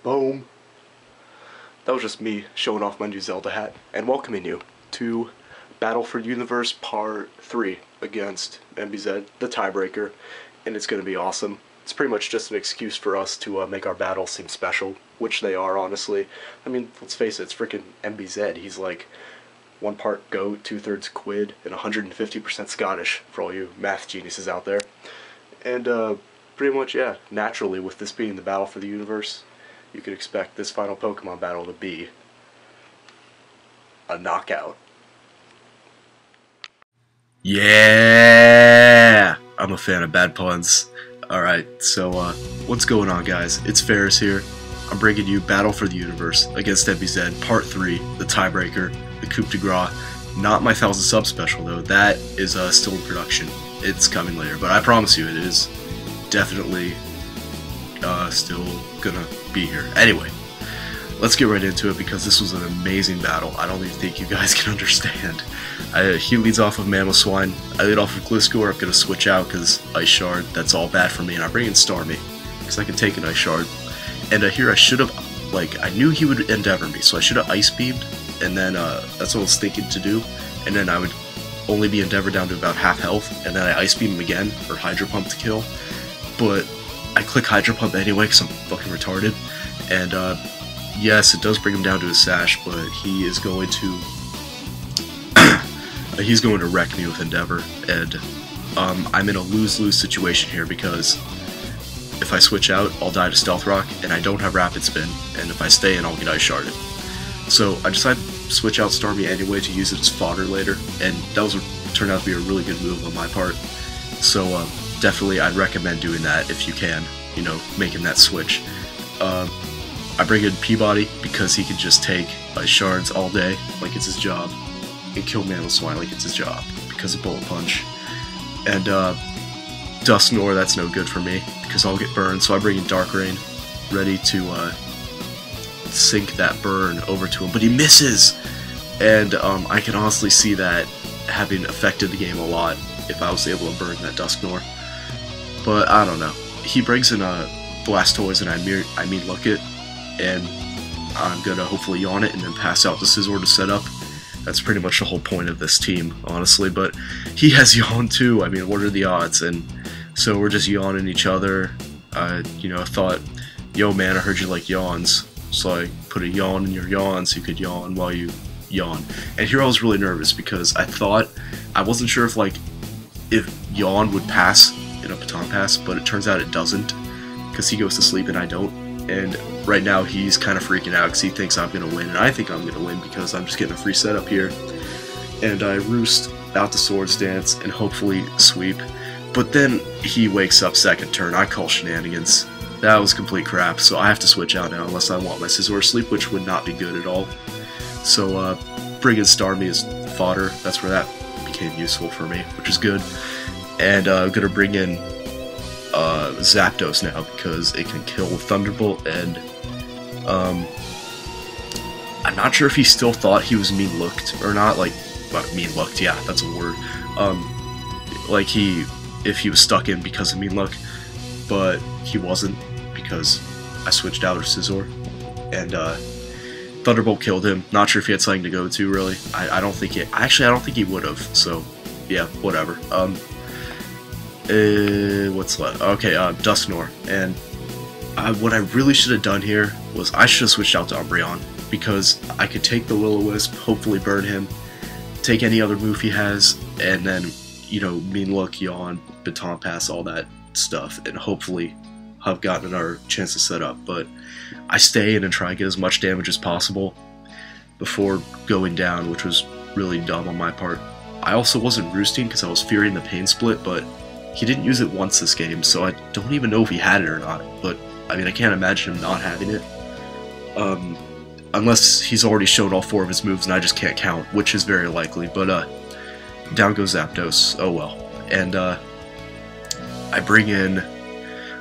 Boom. That was just me showing off my new Zelda hat and welcoming you to Battle for Universe Part 3 against MBZ, the tiebreaker, and it's going to be awesome. It's pretty much just an excuse for us to make our battles seem special, which they are, honestly. I mean, let's face it, it's freaking MBZ. He's like 1 part goat, 2/3 quid, and 150% Scottish for all you math geniuses out there. And pretty much, yeah, naturally, with this being the Battle for the Universe, you could expect this final Pokemon battle to be a knockout. Yeah! I'm a fan of bad puns. Alright, so what's going on, guys? It's Ferris here. I'm bringing you Battle for the Universe against MBZ Part 3, the tiebreaker, the coup de grace. Not my 1,000 sub special, though. That is still in production. It's coming later, but I promise you it is definitely still gonna be here. Anyway, let's get right into it because this was an amazing battle. I don't even think you guys can understand. He leads off of Mamoswine. I lead off of Gliscor. I'm gonna switch out because Ice Shard. That's all bad for me, and I bring in Starmie because I can take an Ice Shard. And here I should have, I knew he would Endeavor me, so I should have Ice Beamed, and then that's what I was thinking to do. And then I would only be Endeavor down to about half health, and then I Ice Beam him again for Hydro Pump to kill. But I click Hydro Pump anyway because I'm fucking retarded. And yes, it does bring him down to his Sash, but he is going to he's going to wreck me with Endeavor, and I'm in a lose-lose situation here because if I switch out, I'll die to Stealth Rock, and I don't have Rapid Spin, and if I stay in, I'll get Ice Sharded. So I decided to switch out Starmie anyway to use it as fodder later, and that turned out to be a really good move on my part. So definitely I'd recommend doing that if you can, you know, making that switch. I bring in Peabody because he can just take Ice Shards all day, like it's his job, and kill Mamoswine like it's his job, because of Bullet Punch. And Dusknoir, that's no good for me, because I'll get burned, so I bring in Dark Rain, ready to sink that burn over to him, but he misses! And I can honestly see that having affected the game a lot, if I was able to burn that Dusknoir. But I don't know. He brings in a Blastoise, and I mean look it, and I'm gonna hopefully yawn it and then pass out the Scizor to set up. That's pretty much the whole point of this team, honestly, but he has yawn too. I mean, what are the odds? And so we're just yawning each other. You know, I thought, yo man, I heard you like yawns, so I put a yawn in your yawn so you could yawn while you yawn. And here I was really nervous because I wasn't sure if yawn would pass in a Baton Pass, but it turns out it doesn't, because he goes to sleep and I don't. And right now he's kind of freaking out because he thinks I'm going to win, and I think I'm going to win because I'm just getting a free setup here. And I roost out the Swords Dance and hopefully sweep. But then he wakes up second turn. I call shenanigans. That was complete crap, so I have to switch out now unless I want my Scizor to sleep, which would not be good at all. So bring in Starmie as fodder. That's where that became useful for me, which is good. And I'm going to bring in Zapdos now because it can kill with Thunderbolt, and I'm not sure if he still thought he was mean looked or not. Mean looked, yeah, that's a word. If he was stuck in because of mean luck, but he wasn't because I switched out of Scizor, and Thunderbolt killed him. Not sure if he had something to go to really. I don't think I don't think he would have. So yeah, whatever. What's left? Okay, Dusknoir. And what I really should have done here was I should have switched out to Umbreon, because I could take the Will-O-Wisp, hopefully burn him, take any other move he has, and then, you know, Mean Look, Yawn, Baton Pass, all that stuff, and hopefully have gotten another chance to set up. But I stay in and try and get as much damage as possible before going down, which was really dumb on my part. I also wasn't roosting because I was fearing the Pain Split, but he didn't use it once this game, so I don't even know if he had it or not. But, I mean, I can't imagine him not having it. Unless he's already shown all 4 of his moves and I just can't count, which is very likely. But, down goes Zapdos. Oh well. And, I bring in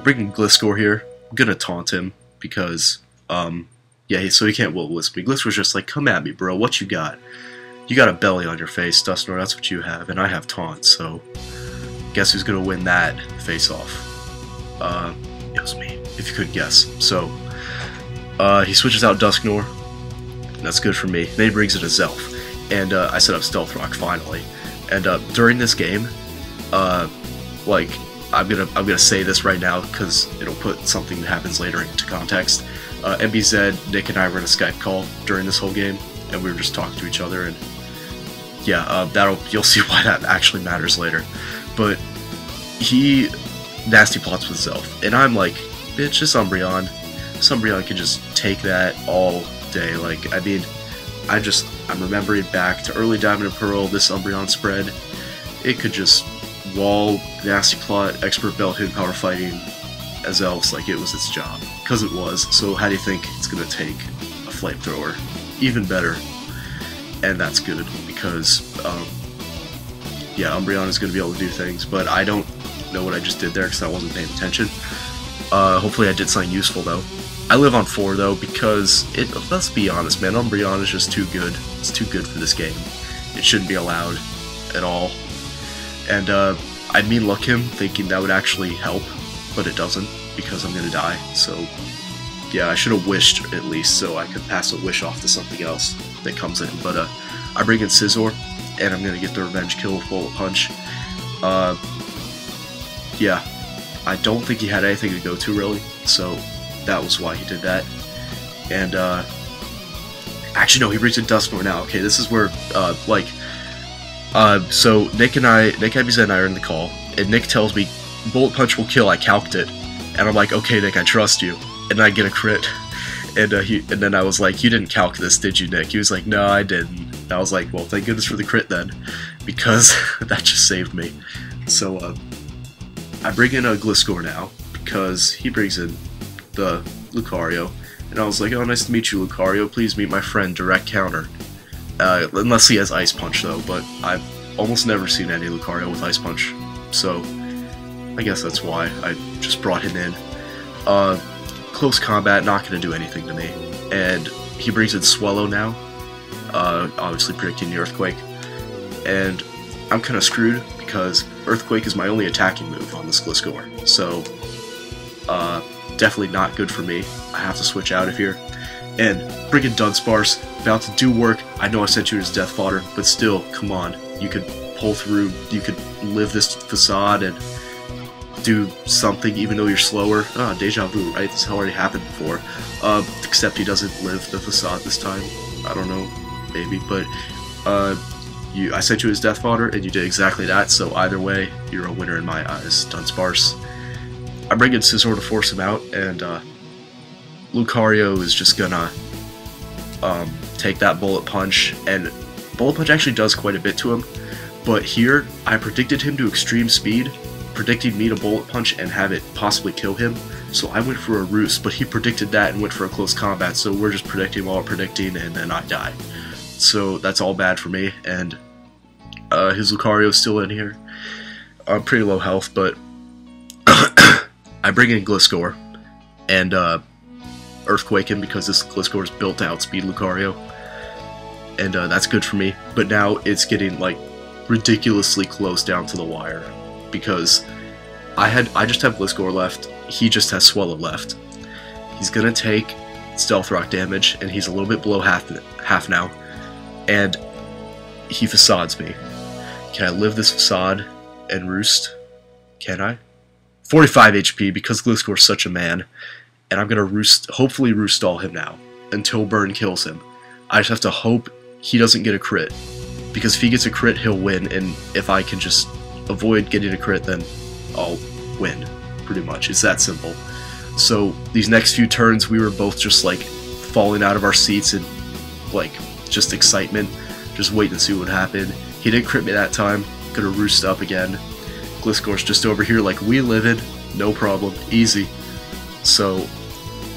Gliscor here. I'm gonna taunt him because, yeah, so he can't Will-O-Wisp me. Gliscor's just like, come at me, bro, what you got? You got a belly on your face, Dusknoir, that's what you have, and I have taunt, so guess who's gonna win that face-off? It was me, if you couldn't guess. So, He switches out Dusknor. That's good for me. Then he brings in a Zelf. And I set up Stealth Rock finally. And during this game, like, I'm gonna say this right now because it'll put something that happens later into context. MBZ, Nick, and I were in a Skype call during this whole game, and we were just talking to each other, and yeah, you'll see why that actually matters later. But he nasty plots with Zelf, and I'm like, bitch, this Umbreon. This Umbreon can just take that all day. Like, I mean, I'm remembering back to early Diamond and Pearl, this Umbreon spread, it could just wall, nasty plot, expert belt, hidden power fighting as else like it was its job. Because it was. So how do you think it's going to take a flamethrower? Even better. And that's good because, yeah, Umbreon is going to be able to do things, but I don't know what I just did there because I wasn't paying attention. Hopefully I did something useful though. I live on 4 though because, let's be honest man, Umbreon is just too good. It's too good for this game. It shouldn't be allowed at all. And I mean luck him thinking that would actually help, but it doesn't because I'm gonna die. So yeah, I should have wished at least so I could pass a wish off to something else that comes in. But I bring in Scizor and I'm gonna get the revenge kill with Bullet Punch. Yeah, I don't think he had anything to go to really, so that was why he did that. And actually no, he brings in Dusknor now. Okay, this is where so Nick, MBZ, and I are in the call, and Nick tells me, Bullet Punch will kill, I calced it. And I'm like, okay Nick, I trust you. And I get a crit. And then I was like, you didn't calc this, did you Nick? He was like, no, I didn't. And I was like, well, thank goodness for the crit then, because that just saved me. So, I bring in a Gliscor now, because he brings in the Lucario. And I was like, oh, nice to meet you, Lucario. Please meet my friend, Direct Counter. Unless he has Ice Punch, though, but I've almost never seen any Lucario with Ice Punch, so I guess that's why I just brought him in. Close combat, not going to do anything to me. And he brings in Swellow now, obviously predicting the Earthquake. And I'm kind of screwed, because Earthquake is my only attacking move on this Gliscor, so definitely not good for me. I have to switch out of here. And friggin' Dunsparce, about to do work. I know I sent you as death fodder, but still, come on. You could pull through, you could live this facade and do something even though you're slower. Ah, deja vu, right? This already happened before. Except he doesn't live the facade this time. I don't know, maybe, but I sent you as death fodder and you did exactly that, so either way, you're a winner in my eyes, Dunsparce. I bring in Scizor to force him out, and Lucario is just gonna take that Bullet Punch, and Bullet Punch actually does quite a bit to him, but here I predicted him to extreme speed, predicting me to Bullet Punch and have it possibly kill him, so I went for a Roost, but he predicted that and went for a close combat, so we're just predicting while we're predicting, and then I die. So that's all bad for me, and his Lucario is still in here. I'm pretty low health, but I bring in Gliscor, and Earthquake him because this Gliscor is built to outspeed Lucario, and that's good for me. But now it's getting like ridiculously close down to the wire because I just have Gliscor left. He just has Swellow left. He's gonna take Stealth Rock damage, and he's a little bit below half now, and he facades me. Can I live this facade and Roost? Can I? 45 HP because Gliscor's such a man. And I'm gonna hopefully Roost stall him now, until Burn kills him. I just have to hope he doesn't get a crit, because if he gets a crit, he'll win, and if I can just avoid getting a crit, then I'll win, pretty much. It's that simple. So, these next few turns, we were both just, like, falling out of our seats in, like, just excitement, just waiting to see what would happen. He didn't crit me that time, gonna Roost up again. Gliscor's just over here, like, we live in, no problem, easy. So,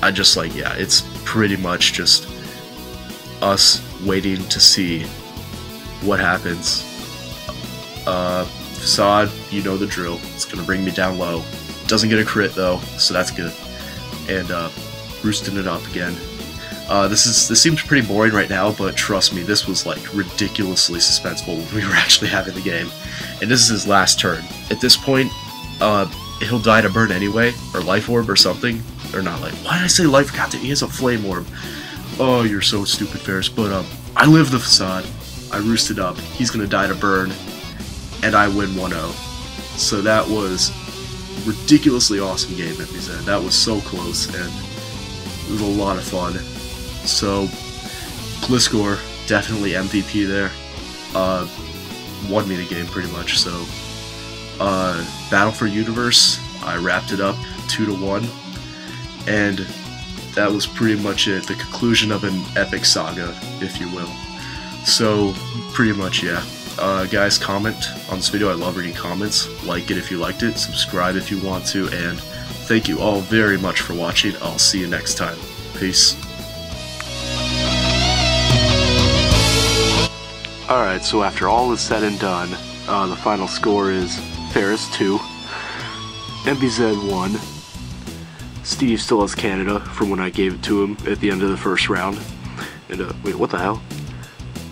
I just like, yeah, it's pretty much just us waiting to see what happens. Facade, you know the drill. It's gonna bring me down low. Doesn't get a crit though, so that's good. And roosting it up again. This seems pretty boring right now, but trust me, this was like ridiculously suspenseful when we were actually having the game. And this is his last turn. At this point, he'll die to Burn anyway, or Life Orb or something, or not life. Why did I say life? God, he has a flame orb. Oh, you're so stupid, Ferris. But I live the facade. I roosted up. He's gonna die to burn, and I win 1-0. So that was ridiculously awesome game at MBZ. That was so close, and it was a lot of fun. So Gliscor, definitely MVP there. Won me the game pretty much. So Battle for Universe, I wrapped it up 2-1, and that was pretty much it. The conclusion of an epic saga, if you will. So pretty much, yeah. Guys, comment on this video. I love reading comments. Like it if you liked it, subscribe if you want to, and thank you all very much for watching. I'll see you next time. Peace. Alright, so after all is said and done, the final score is Ferris 2, MBZ 1. Steve still has Canada from when I gave it to him at the end of the first round. And wait, what the hell?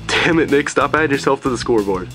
Damn it, Nick, stop adding yourself to the scoreboard.